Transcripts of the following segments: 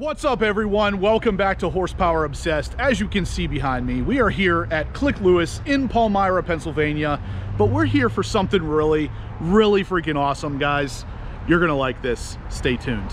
What's up, everyone? Welcome back to Horsepower Obsessed. As you can see behind me, we are here at Klick in Palmyra, Pennsylvania, but we're here for something really freaking awesome, guys. You're gonna like this. Stay tuned.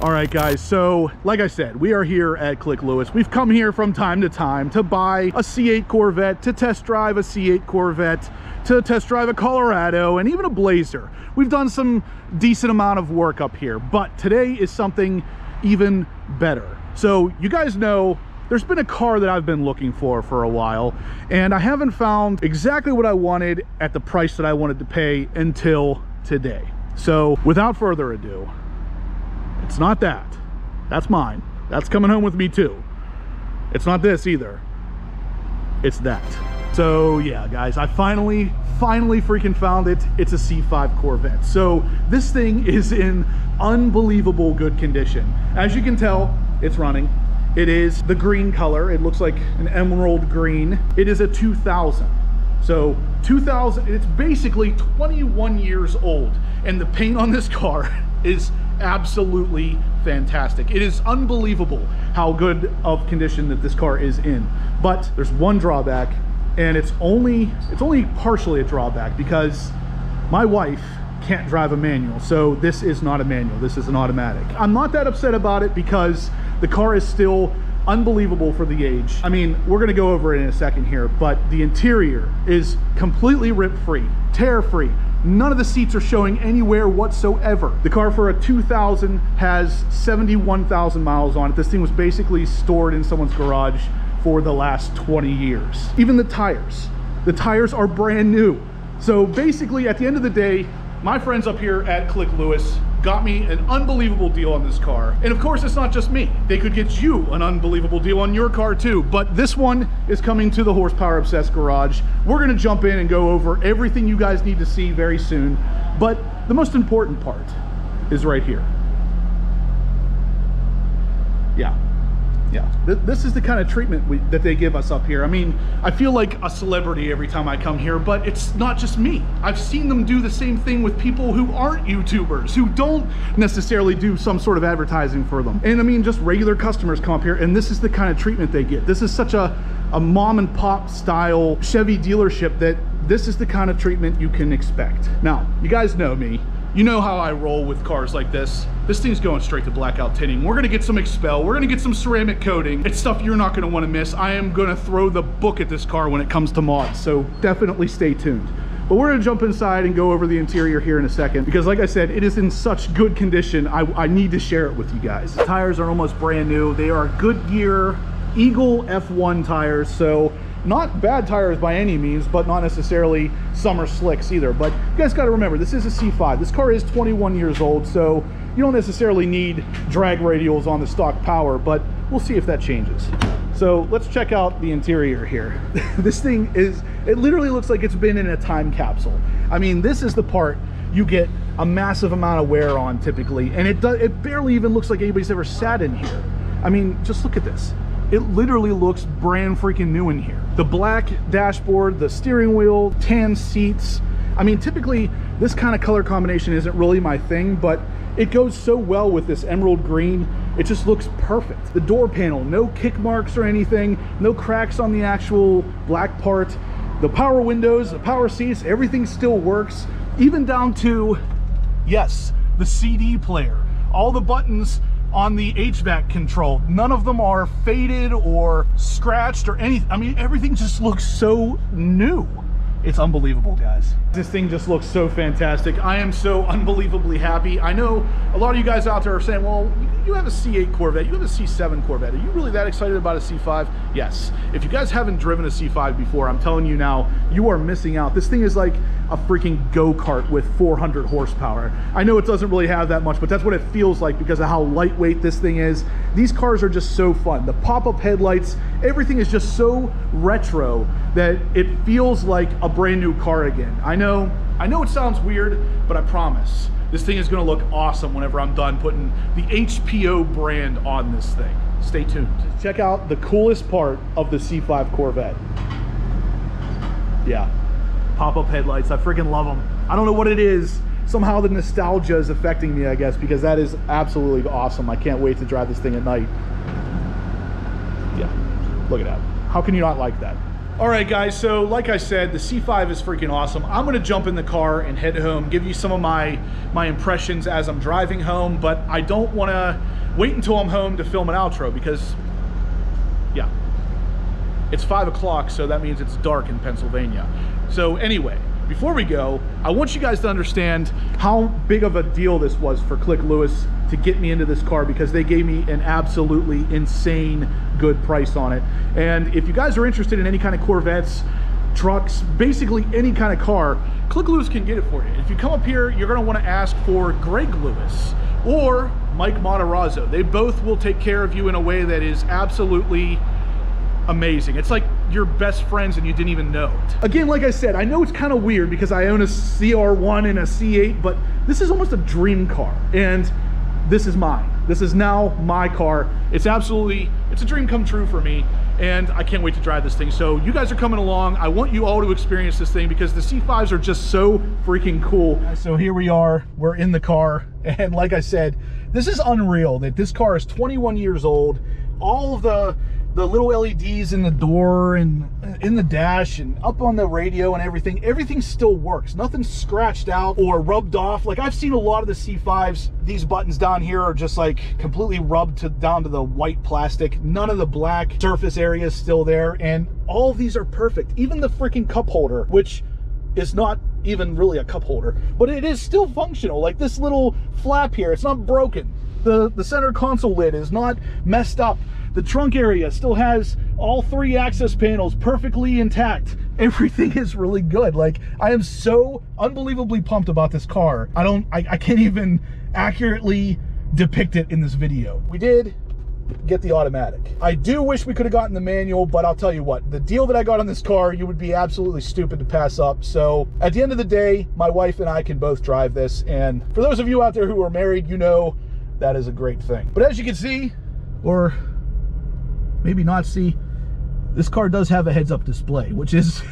All right, guys, so like I said, we are here at Klick. We've come here from time to time to buy a C8 Corvette, to test drive a C8 Corvette, to test drive a Colorado, and even a Blazer. We've done some decent amount of work up here, but today is something even better. So you guys know there's been a car that I've been looking for a while, and I haven't found exactly what I wanted at the price that I wanted to pay until today. So without further ado, it's not that. That's mine. That's coming home with me too. It's not this either. It's that. So yeah, guys, I finally freaking found it. It's a C5 Corvette. So this thing is in unbelievable good condition. As you can tell, it's running. It is the green color. It looks like an emerald green. It is a 2000. So 2000, it's basically 21 years old. And the paint on this car is absolutely fantastic. It is unbelievable how good of condition that this car is in. But there's one drawback, and it's only partially a drawback because my wife can't drive a manual. So this is not a manual, this is an automatic. I'm not that upset about it because the car is still unbelievable for the age. I mean, we're gonna go over it in a second here, but the interior is completely rip-free, tear-free. None of the seats are showing anywhere whatsoever. The car for a 2000 has 71,000 miles on it. This thing was basically stored in someone's garage for the last 20 years. Even the tires are brand new. So basically, at the end of the day, my friends up here at Klick got me an unbelievable deal on this car. And of course, it's not just me. They could get you an unbelievable deal on your car too. But this one is coming to the Horsepower Obsessed garage. We're gonna jump in and go over everything you guys need to see very soon. But the most important part is right here. Yeah, this is the kind of treatment that they give us up here. I mean, I feel like a celebrity every time I come here, but it's not just me. I've seen them do the same thing with people who aren't YouTubers, who don't necessarily do some sort of advertising for them. And I mean, just regular customers come up here, and this is the kind of treatment they get. This is such a mom and pop style Chevy dealership that this is the kind of treatment you can expect. Now, you guys know me. You know how I roll with cars like this. This thing's going straight to blackout tinting. We're gonna get some XPEL, we're gonna get some ceramic coating. It's stuff you're not gonna wanna miss. I am gonna throw the book at this car when it comes to mods, so definitely stay tuned. But we're gonna jump inside and go over the interior here in a second, because like I said, it is in such good condition, I need to share it with you guys. The tires are almost brand new. They are Goodyear Eagle F1 tires, so not bad tires by any means, but not necessarily summer slicks either. But you guys got to remember, this is a C5. This car is 21 years old, so you don't necessarily need drag radials on the stock power, but we'll see if that changes. So let's check out the interior here. This thing it literally looks like it's been in a time capsule. I mean, this is the part you get a massive amount of wear on typically, and it barely even looks like anybody's ever sat in here. I mean, just look at this. It literally looks brand freaking new in here. The black dashboard, the steering wheel, tan seats. I mean, typically this kind of color combination isn't really my thing, but it goes so well with this emerald green. It just looks perfect. The door panel, no kick marks or anything, no cracks on the actual black part. The power windows, the power seats, everything still works, even down to, yes, the CD player. All the buttons on the HVAC control, none of them are faded or scratched or anything. I mean, everything just looks so new. It's unbelievable, guys. This thing just looks so fantastic. I am so unbelievably happy. I know a lot of you guys out there are saying, well, you have a C8 Corvette, you have a C7 Corvette. Are you really that excited about a C5? Yes. If you guys haven't driven a C5 before, I'm telling you now, you are missing out. This thing is like a freaking go-kart with 400 horsepower. I know it doesn't really have that much, but that's what it feels like because of how lightweight this thing is. These cars are just so fun. The pop-up headlights, everything is just so retro that it feels like a brand new car again. I know it sounds weird, but I promise this thing is gonna look awesome whenever I'm done putting the HPO brand on this thing. Stay tuned. Check out the coolest part of the C5 Corvette. Yeah. Pop-up headlights. I freaking love them. I don't know what it is. Somehow the nostalgia is affecting me, I guess, because that is absolutely awesome. I can't wait to drive this thing at night. Yeah, look at that. How can you not like that? All right, guys, so like I said, the C5 is freaking awesome. I'm gonna jump in the car and head home, give you some of my impressions as I'm driving home, but I don't wanna wait until I'm home to film an outro because, yeah, it's 5 o'clock, so that means it's dark in Pennsylvania. So anyway, before we go, I want you guys to understand how big of a deal this was for Klick Lewis to get me into this car, because they gave me an absolutely insane good price on it. And if you guys are interested in any kind of Corvettes, trucks, basically any kind of car, Klick Lewis can get it for you. If you come up here, you're gonna wanna ask for Greg Lewis or Mike Matarazzo. They both will take care of you in a way that is absolutely amazing. It's like your best friends and you didn't even know it. Again, like I said, I know it's kind of weird because I own a CR1 and a C8, but this is almost a dream car, and this is mine. This is now my car. It's a dream come true for me, and I can't wait to drive this thing. So you guys are coming along. I want you all to experience this thing because the C5s are just so freaking cool. So here we are, we're in the car, and like I said, this is unreal that this car is 21 years old. All of the little LEDs in the door and in the dash and up on the radio and everything still works. Nothing's scratched out or rubbed off. Like, I've seen a lot of the C5s, these buttons down here are just like completely rubbed down to the white plastic. None of the black surface area is still there, and all of these are perfect. Even the freaking cup holder, which is not even really a cup holder, but it is still functional. Like this little flap here, it's not broken. The center console lid is not messed up. The trunk area still has all 3 access panels perfectly intact. Everything is really good. Like, I am so unbelievably pumped about this car. I can't even accurately depict it in this video. We did get the automatic. I do wish we could have gotten the manual, but I'll tell you what, the deal that I got on this car, you would be absolutely stupid to pass up. So at the end of the day, my wife and I can both drive this. And for those of you out there who are married, you know that is a great thing. But as you can see, or maybe not see, this car does have a heads-up display, which is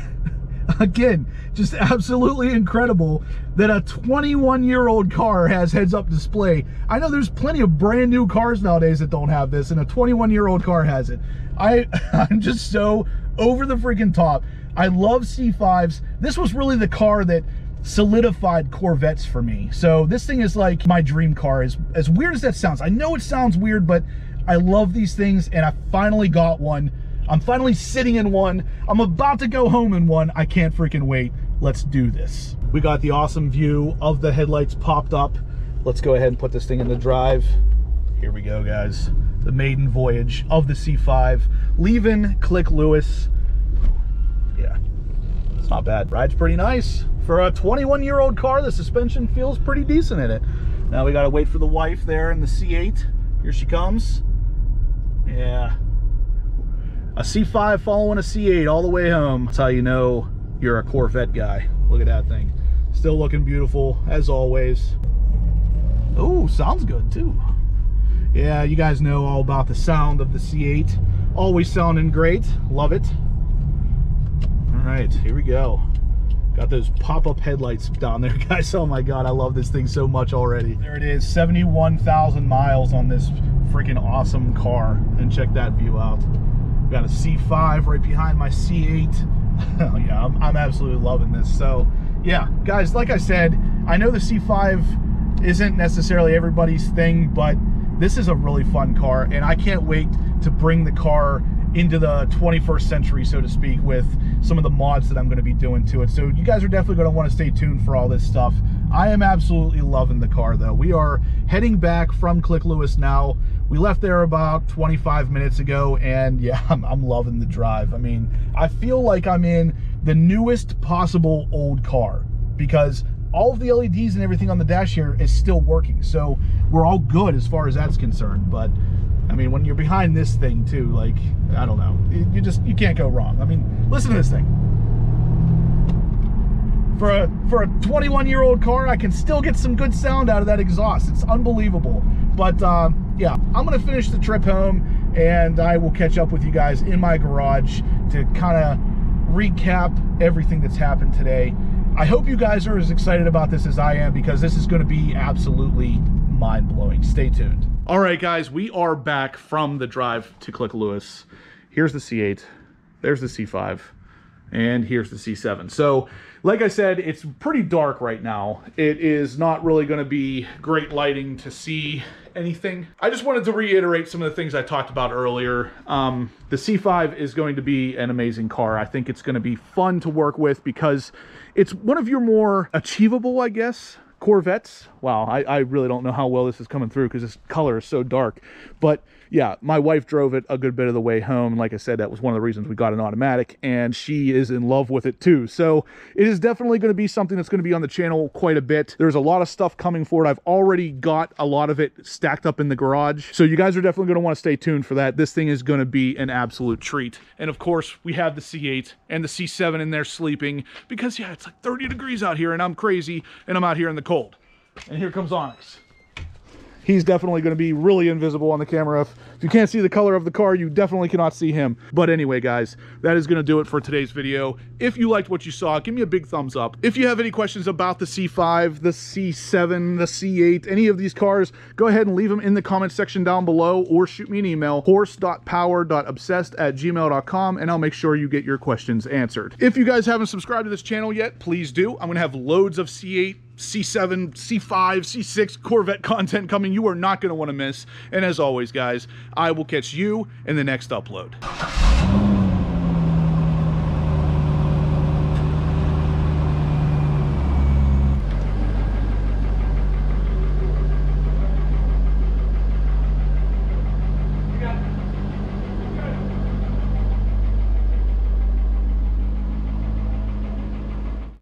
again just absolutely incredible that a 21-year-old car has heads-up display. I know there's plenty of brand new cars nowadays that don't have this, and a 21-year-old car has it. I'm just so over the freaking top. I love C5s. This was really the car that solidified Corvettes for me. So this thing is like my dream car. As weird as that sounds, I know it sounds weird, but I love these things, and I finally got one. I'm finally sitting in one. I'm about to go home in one. I can't freaking wait. Let's do this. We got the awesome view of the headlights popped up. Let's go ahead and put this thing in the drive. Here we go, guys. The maiden voyage of the C5, leaving Klick Lewis. Yeah, it's not bad. Ride's pretty nice. For a 21-year-old car, the suspension feels pretty decent in it. Now we gotta wait for the wife there in the C8. Here she comes. Yeah, a C5 following a C8 all the way home. That's how you know you're a Corvette guy. Look at that thing. Still looking beautiful as always. Oh, sounds good too. Yeah, you guys know all about the sound of the C8. Always sounding great. Love it. All right, here we go. Got those pop-up headlights down there, guys. Oh my God, I love this thing so much already. There it is, 71,000 miles on this freaking awesome car. And check that view out. Got a C5 right behind my C8. Oh yeah, I'm absolutely loving this. So yeah, guys, like I said, I know the C5 isn't necessarily everybody's thing, but this is a really fun car, and I can't wait to bring the car into the 21st century, so to speak, with some of the mods that I'm going to be doing to it. So you guys are definitely going to want to stay tuned for all this stuff. I am absolutely loving the car, though. We are heading back from Klick Lewis now. We left there about 25 minutes ago, and yeah, I'm loving the drive. I mean, I feel like I'm in the newest possible old car, because all of the LEDs and everything on the dash here is still working. So we're all good as far as that's concerned. But I mean, when you're behind this thing too, like, I don't know, you can't go wrong. I mean, listen to this thing. For a 21-year-old car, I can still get some good sound out of that exhaust. It's unbelievable. But yeah, I'm gonna finish the trip home, and I will catch up with you guys in my garage to kind of recap everything that's happened today. I hope you guys are as excited about this as I am, because this is going to be absolutely mind-blowing. Stay tuned. All right, guys, we are back from the drive to Klick Lewis. Here's the C8, there's the C5, and here's the C7. So, like I said, it's pretty dark right now. It is not really going to be great lighting to see anything. I just wanted to reiterate some of the things I talked about earlier. The C5 is going to be an amazing car. I think it's going to be fun to work with because it's one of your more achievable, I guess, Corvettes. Wow, I really don't know how well this is coming through because this color is so dark. But yeah, my wife drove it a good bit of the way home. And like I said, that was one of the reasons we got an automatic, and she is in love with it too. So it is definitely going to be something that's going to be on the channel quite a bit. There's a lot of stuff coming for it. I've already got a lot of it stacked up in the garage. So you guys are definitely going to want to stay tuned for that. This thing is going to be an absolute treat. And of course, we have the C8 and the C7 in there sleeping because, yeah, it's like 30 degrees out here and I'm crazy and I'm out here in the cold. And here comes Onyx. He's definitely going to be really invisible on the camera. If you can't see the color of the car, you definitely cannot see him. But anyway, guys, that is going to do it for today's video. If you liked what you saw, give me a big thumbs up. If you have any questions about the C5, the C7, the C8, any of these cars, go ahead and leave them in the comment section down below or shoot me an email, horse.power.obsessed@gmail.com, and I'll make sure you get your questions answered. If you guys haven't subscribed to this channel yet, please do. I'm going to have loads of C8, C7, C5, C6 Corvette content coming you are not going to want to miss. And as always, guys, I will catch you in the next upload.